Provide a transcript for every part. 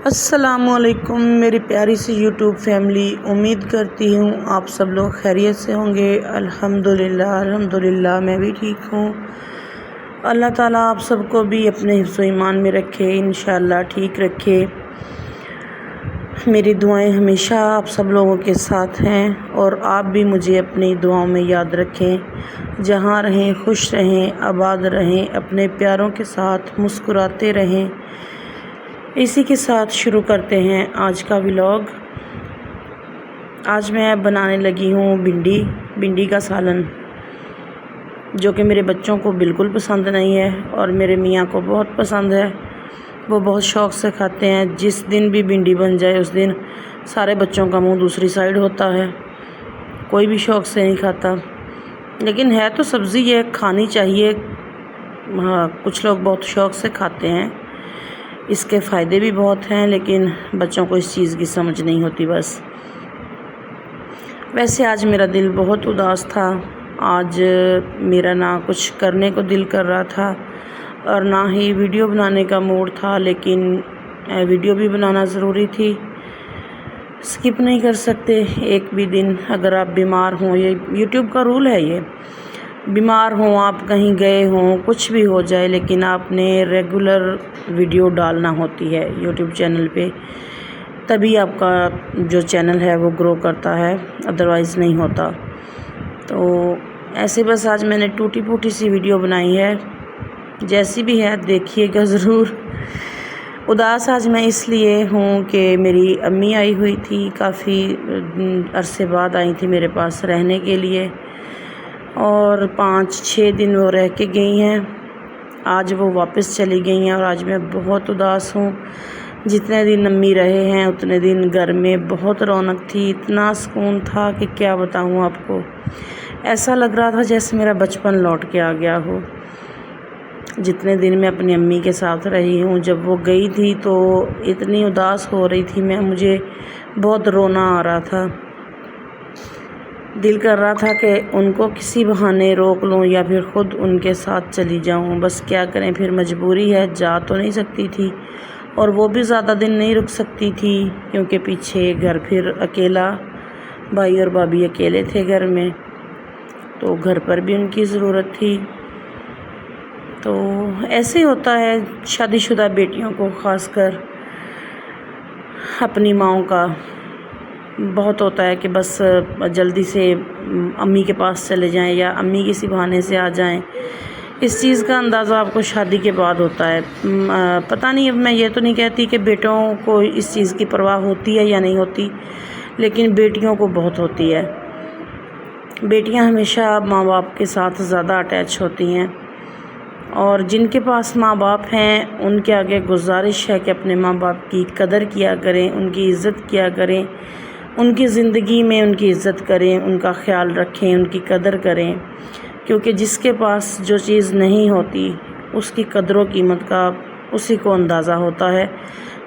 السلام علیکم میری پیاری سی یوٹیوب فیملی، امید کرتی ہوں آپ سب لوگ خیریت سے ہوں گے۔ الحمدللہ میں بھی ٹھیک ہوں۔ اللہ تعالیٰ آپ سب کو بھی اپنے حفظ و ایمان میں رکھے، انشاءاللہ ٹھیک رکھے۔ میری دعائیں ہمیشہ آپ سب لوگوں کے ساتھ ہیں اور آپ بھی مجھے اپنی دعاؤں میں یاد رکھیں۔ جہاں رہیں خوش رہیں، آباد رہیں، اپنے پیاروں کے ساتھ مسکراتے رہیں۔ اسی کے ساتھ شروع کرتے ہیں آج کا ولاگ۔ آج میں بنانے لگی ہوں بھنڈی کا سالن، جو کہ میرے بچوں کو بالکل پسند نہیں ہے اور میرے میاں کو بہت پسند ہے۔ وہ بہت شوق سے کھاتے ہیں۔ جس دن بھی بھنڈی بن جائے اس دن سارے بچوں کا منہ دوسری سائیڈ ہوتا ہے، کوئی بھی شوق سے نہیں کھاتا۔ لیکن ہے تو سبزی ہے، کھانی چاہیے۔ ہاں، کچھ لوگ بہت شوق سے کھاتے ہیں، اس کے فائدے بھی بہت ہیں، لیکن بچوں کو اس چیز کی سمجھ نہیں ہوتی بس۔ ویسے آج میرا دل بہت اداس تھا۔ آج میرا نہ کچھ کرنے کو دل کر رہا تھا اور نہ ہی ویڈیو بنانے کا موڈ تھا، لیکن ویڈیو بھی بنانا ضروری تھی، سکپ نہیں کر سکتے ایک بھی دن۔ اگر آپ بیمار ہوں، یہ یوٹیوب کا رول ہے، یہ بیمار ہوں، آپ کہیں گئے ہوں، کچھ بھی ہو جائے، لیکن آپ نے ریگولر ویڈیو ڈالنا ہوتی ہے یوٹیوب چینل پہ، تبھی آپ کا جو چینل ہے وہ گرو کرتا ہے، ادروائز نہیں ہوتا۔ تو ایسے بس آج میں نے ٹوٹی پھوٹی سی ویڈیو بنائی ہے، جیسی بھی ہے دیکھیے گا ضرور۔ اداس آج میں اس لیے ہوں کہ میری امی آئی ہوئی تھی، کافی عرصے بعد آئی تھی میرے پاس رہنے کے لیے، اور 5-6 دن وہ رہ کے گئی ہیں۔ آج وہ واپس چلی گئی ہیں اور آج میں بہت اداس ہوں۔ جتنے دن امی رہے ہیں اتنے دن گھر میں بہت رونق تھی، اتنا سکون تھا کہ کیا بتاؤں آپ کو۔ ایسا لگ رہا تھا جیسے میرا بچپن لوٹ کے آ گیا ہو۔ جتنے دن میں اپنی امی کے ساتھ رہی ہوں، جب وہ گئی تھی تو اتنی اداس ہو رہی تھی مجھے بہت رونا آ رہا تھا۔ دل کر رہا تھا کہ ان کو کسی بہانے روک لوں یا پھر خود ان کے ساتھ چلی جاؤں، بس کیا کریں، پھر مجبوری ہے، جا تو نہیں سکتی تھی اور وہ بھی زیادہ دن نہیں رک سکتی تھی، کیونکہ پیچھے گھر پھر اکیلا، بھائی اور بھابھی اکیلے تھے گھر میں، تو گھر پر بھی ان کی ضرورت تھی۔ تو ایسے ہوتا ہے شادی شدہ بیٹیوں کو، خاص کر اپنی ماؤں کا بہت ہوتا ہے کہ بس جلدی سے امی کے پاس چلے جائیں یا امی کسی بہانے سے آ جائیں۔ اس چیز کا اندازہ آپ کو شادی کے بعد ہوتا ہے۔ پتہ نہیں، اب میں یہ تو نہیں کہتی کہ بیٹوں کو اس چیز کی پرواہ ہوتی ہے یا نہیں ہوتی، لیکن بیٹیوں کو بہت ہوتی ہے۔ بیٹیاں ہمیشہ ماں باپ کے ساتھ زیادہ اٹیچ ہوتی ہیں، اور جن کے پاس ماں باپ ہیں ان کے آگے گزارش ہے کہ اپنے ماں باپ کی قدر کیا کریں، ان کی عزت کیا کریں، ان کی زندگی میں ان کی عزت کریں، ان کا خیال رکھیں، ان کی قدر کریں، کیونکہ جس کے پاس جو چیز نہیں ہوتی اس کی قدر و قیمت کا اسی کو اندازہ ہوتا ہے۔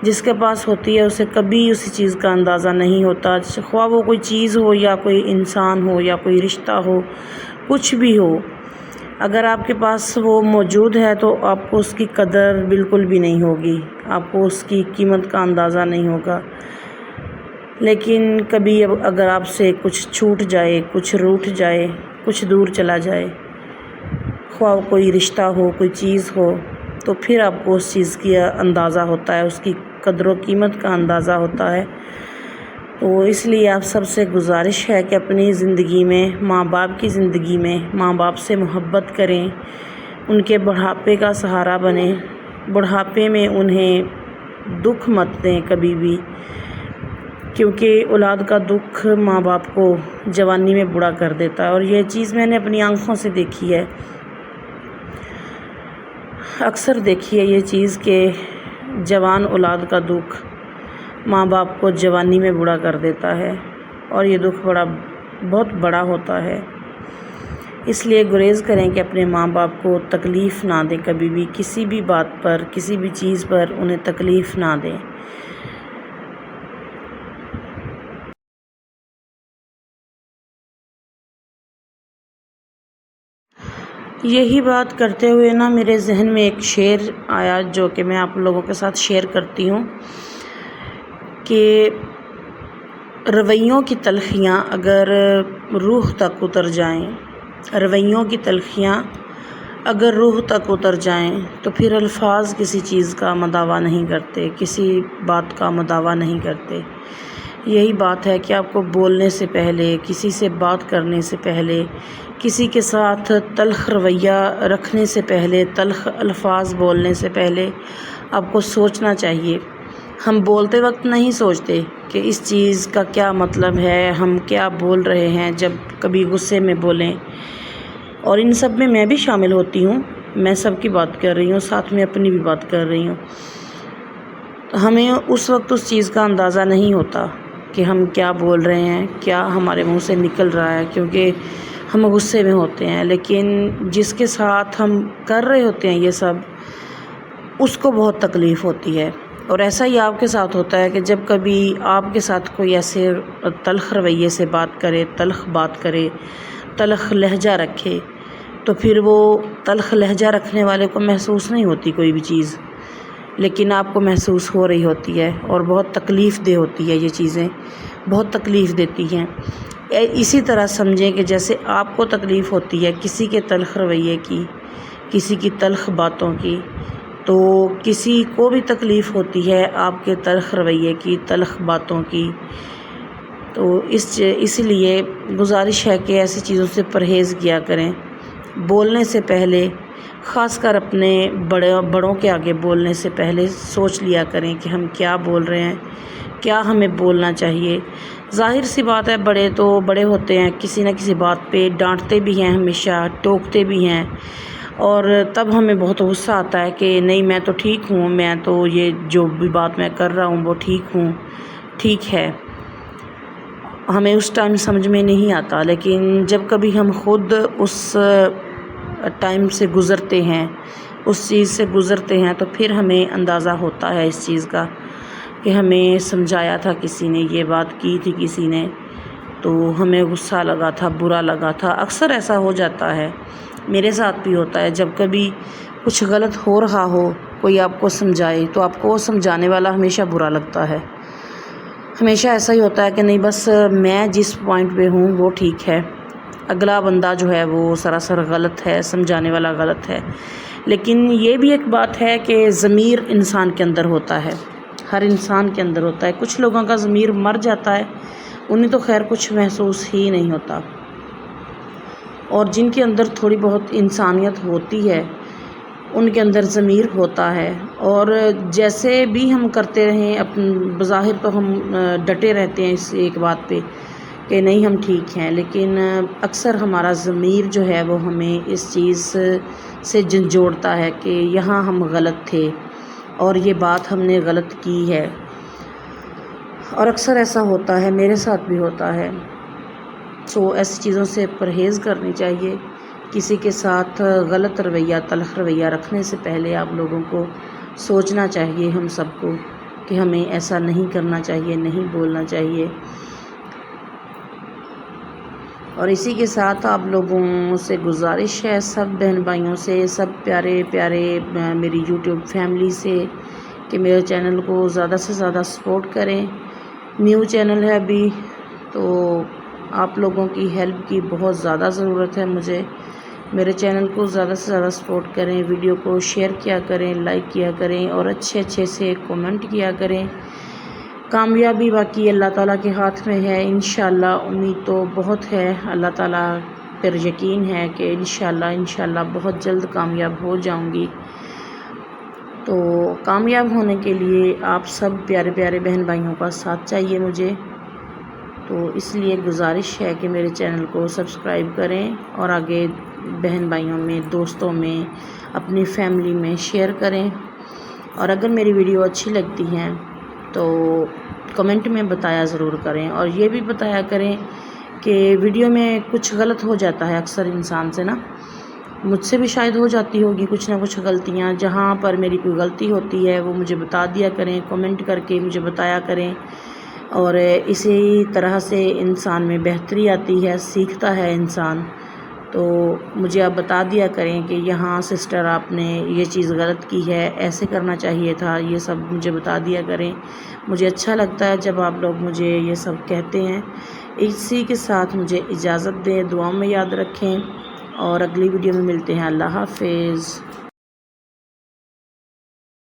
جس کے پاس ہوتی ہے اسے کبھی اسی چیز کا اندازہ نہیں ہوتا، خواہ وہ کوئی چیز ہو یا کوئی انسان ہو یا کوئی رشتہ ہو، کچھ بھی ہو۔ اگر آپ کے پاس وہ موجود ہے تو آپ کو اس کی قدر بالکل بھی نہیں ہوگی، آپ کو اس کی قیمت کا اندازہ نہیں ہوگا۔ لیکن کبھی اگر آپ سے کچھ چھوٹ جائے، کچھ روٹھ جائے، کچھ دور چلا جائے، خواہ کوئی رشتہ ہو، کوئی چیز ہو، تو پھر آپ کو اس چیز کی اندازہ ہوتا ہے، اس کی قدر و قیمت کا اندازہ ہوتا ہے۔ تو اس لیے آپ سب سے گزارش ہے کہ اپنی زندگی میں، ماں باپ کی زندگی میں ماں باپ سے محبت کریں، ان کے بڑھاپے کا سہارا بنیں، بڑھاپے میں انہیں دکھ مت دیں کبھی بھی، کیونکہ اولاد کا دکھ ماں باپ کو جوانی میں بوڑھا کر دیتا ہے، اور یہ چیز میں نے اپنی آنکھوں سے دیکھی ہے، اکثر دیکھی ہے یہ چیز کہ جوان اولاد کا دکھ ماں باپ کو جوانی میں بوڑھا کر دیتا ہے، اور یہ دکھ بہت بڑا ہوتا ہے۔ اس لیے گریز کریں کہ اپنے ماں باپ کو تکلیف نہ دیں، کبھی بھی کسی بھی بات پر، کسی بھی چیز پر انہیں تکلیف نہ دیں۔ یہی بات کرتے ہوئے نا میرے ذہن میں ایک شعر آیا جو کہ میں آپ لوگوں کے ساتھ شیئر کرتی ہوں۔ کہ رویوں کی تلخیاں اگر روح تک اتر جائیں، رویوں کی تلخیاں اگر روح تک اتر جائیں تو پھر الفاظ کسی چیز کا مداوع نہیں کرتے، کسی بات کا مداوع نہیں کرتے۔ یہی بات ہے کہ آپ کو بولنے سے پہلے، کسی سے بات کرنے سے پہلے، کسی کے ساتھ تلخ رویہ رکھنے سے پہلے، تلخ الفاظ بولنے سے پہلے آپ کو سوچنا چاہیے۔ ہم بولتے وقت نہیں سوچتے کہ اس چیز کا کیا مطلب ہے، ہم کیا بول رہے ہیں جب کبھی غصے میں بولیں، اور ان سب میں میں بھی شامل ہوتی ہوں، میں سب کی بات کر رہی ہوں، ساتھ میں اپنی بھی بات کر رہی ہوں۔ ہمیں اس وقت اس چیز کا اندازہ نہیں ہوتا کہ ہم کیا بول رہے ہیں، کیا ہمارے منہ سے نکل رہا ہے، کیونکہ ہم غصے میں ہوتے ہیں۔ لیکن جس کے ساتھ ہم کر رہے ہوتے ہیں یہ سب، اس کو بہت تکلیف ہوتی ہے۔ اور ایسا ہی آپ کے ساتھ ہوتا ہے کہ جب کبھی آپ کے ساتھ کوئی ایسے تلخ رویے سے بات کرے، تلخ بات کرے، تلخ لہجہ رکھے، تو پھر وہ تلخ لہجہ رکھنے والے کو محسوس نہیں ہوتی کوئی بھی چیز، لیکن آپ کو محسوس ہو رہی ہوتی ہے، اور بہت تکلیف دہ ہوتی ہے، یہ چیزیں بہت تکلیف دیتی ہیں۔ اسی طرح سمجھیں کہ جیسے آپ کو تکلیف ہوتی ہے کسی کے تلخ رویے کی، کسی کی تلخ باتوں کی، تو کسی کو بھی تکلیف ہوتی ہے آپ کے تلخ رویے کی، تلخ باتوں کی۔ تو اس لیے گزارش ہے کہ ایسی چیزوں سے پرہیز کیا کریں۔ بولنے سے پہلے، خاص کر اپنے بڑوں کے آگے بولنے سے پہلے سوچ لیا کریں کہ ہم کیا بول رہے ہیں، کیا ہمیں بولنا چاہیے۔ ظاہر سی بات ہے، بڑے تو بڑے ہوتے ہیں، کسی نہ کسی بات پہ ڈانٹتے بھی ہیں، ہمیشہ ٹوکتے بھی ہیں، اور تب ہمیں بہت غصہ آتا ہے کہ نہیں میں تو ٹھیک ہوں، میں تو یہ جو بھی بات میں کر رہا ہوں وہ ٹھیک ہے۔ ہمیں اس ٹائم سمجھ میں نہیں آتا، لیکن جب کبھی ہم خود اس ٹائم سے گزرتے ہیں، اس چیز سے گزرتے ہیں، تو پھر ہمیں اندازہ ہوتا ہے اس چیز کا کہ ہمیں سمجھایا تھا کسی نے، یہ بات کی تھی کسی نے، تو ہمیں غصہ لگا تھا، برا لگا تھا۔ اکثر ایسا ہو جاتا ہے، میرے ساتھ بھی ہوتا ہے، جب کبھی کچھ غلط ہو رہا ہو، کوئی آپ کو سمجھائے تو آپ کو وہ سمجھانے والا ہمیشہ برا لگتا ہے۔ ہمیشہ ایسا ہی ہوتا ہے کہ نہیں بس میں جس پوائنٹ پہ ہوں وہ ٹھیک ہے، اگلا بندہ جو ہے وہ سراسر غلط ہے، سمجھانے والا غلط ہے۔ لیکن یہ بھی ایک بات ہے کہ ضمیر انسان کے اندر ہوتا ہے، ہر انسان کے اندر ہوتا ہے۔ کچھ لوگوں کا ضمیر مر جاتا ہے، انہیں تو خیر کچھ محسوس ہی نہیں ہوتا، اور جن کے اندر تھوڑی بہت انسانیت ہوتی ہے ان کے اندر ضمیر ہوتا ہے، اور جیسے بھی ہم کرتے رہیں، بظاہر تو ہم ڈٹے رہتے ہیں اس ایک بات پہ کہ نہیں ہم ٹھیک ہیں، لیکن اکثر ہمارا ضمیر جو ہے وہ ہمیں اس چیز سے جھنجھوڑتا ہے کہ یہاں ہم غلط تھے اور یہ بات ہم نے غلط کی ہے۔ اور اکثر ایسا ہوتا ہے، میرے ساتھ بھی ہوتا ہے۔ ایسی چیزوں سے پرہیز کرنی چاہیے۔ کسی کے ساتھ غلط رویہ، تلخ رویہ رکھنے سے پہلے آپ لوگوں کو سوچنا چاہیے، ہم سب کو، کہ ہمیں ایسا نہیں کرنا چاہیے، نہیں بولنا چاہیے۔ اور اسی کے ساتھ آپ لوگوں سے گزارش ہے، سب بہن بھائیوں سے، سب پیارے پیارے میری یوٹیوب فیملی سے، کہ میرے چینل کو زیادہ سے زیادہ سپورٹ کریں۔ نیو چینل ہے ابھی، تو آپ لوگوں کی ہیلپ کی بہت زیادہ ضرورت ہے مجھے۔ میرے چینل کو زیادہ سے زیادہ سپورٹ کریں، ویڈیو کو شیئر کیا کریں، لائک کیا کریں، اور اچھے سے کامنٹ کیا کریں۔ کامیابی باقی اللہ تعالیٰ کے ہاتھ میں ہے، انشاءاللہ۔ امید تو بہت ہے، اللہ تعالیٰ پر یقین ہے کہ انشاءاللہ بہت جلد کامیاب ہو جاؤں گی۔ تو کامیاب ہونے کے لیے آپ سب پیارے پیارے بہن بھائیوں کا ساتھ چاہیے مجھے، تو اس لیے گزارش ہے کہ میرے چینل کو سبسکرائب کریں، اور آگے بہن بھائیوں میں، دوستوں میں، اپنی فیملی میں شیئر کریں۔ اور اگر میری ویڈیو اچھی لگتی ہیں تو کمنٹ میں بتایا ضرور کریں، اور یہ بھی بتایا کریں کہ ویڈیو میں کچھ غلط ہو جاتا ہے اکثر انسان سے نا، مجھ سے بھی شاید ہو جاتی ہوگی کچھ نہ کچھ غلطیاں، جہاں پر میری کوئی غلطی ہوتی ہے وہ مجھے بتا دیا کریں، کمنٹ کر کے مجھے بتایا کریں، اور اسی طرح سے انسان میں بہتری آتی ہے، سیکھتا ہے انسان۔ تو مجھے آپ بتا دیا کریں کہ یہاں سسٹر آپ نے یہ چیز غلط کی ہے، ایسے کرنا چاہیے تھا، یہ سب مجھے بتا دیا کریں۔ مجھے اچھا لگتا ہے جب آپ لوگ مجھے یہ سب کہتے ہیں۔ اسی کے ساتھ مجھے اجازت دیں، دعاؤں میں یاد رکھیں، اور اگلی ویڈیو میں ملتے ہیں۔ اللہ حافظ۔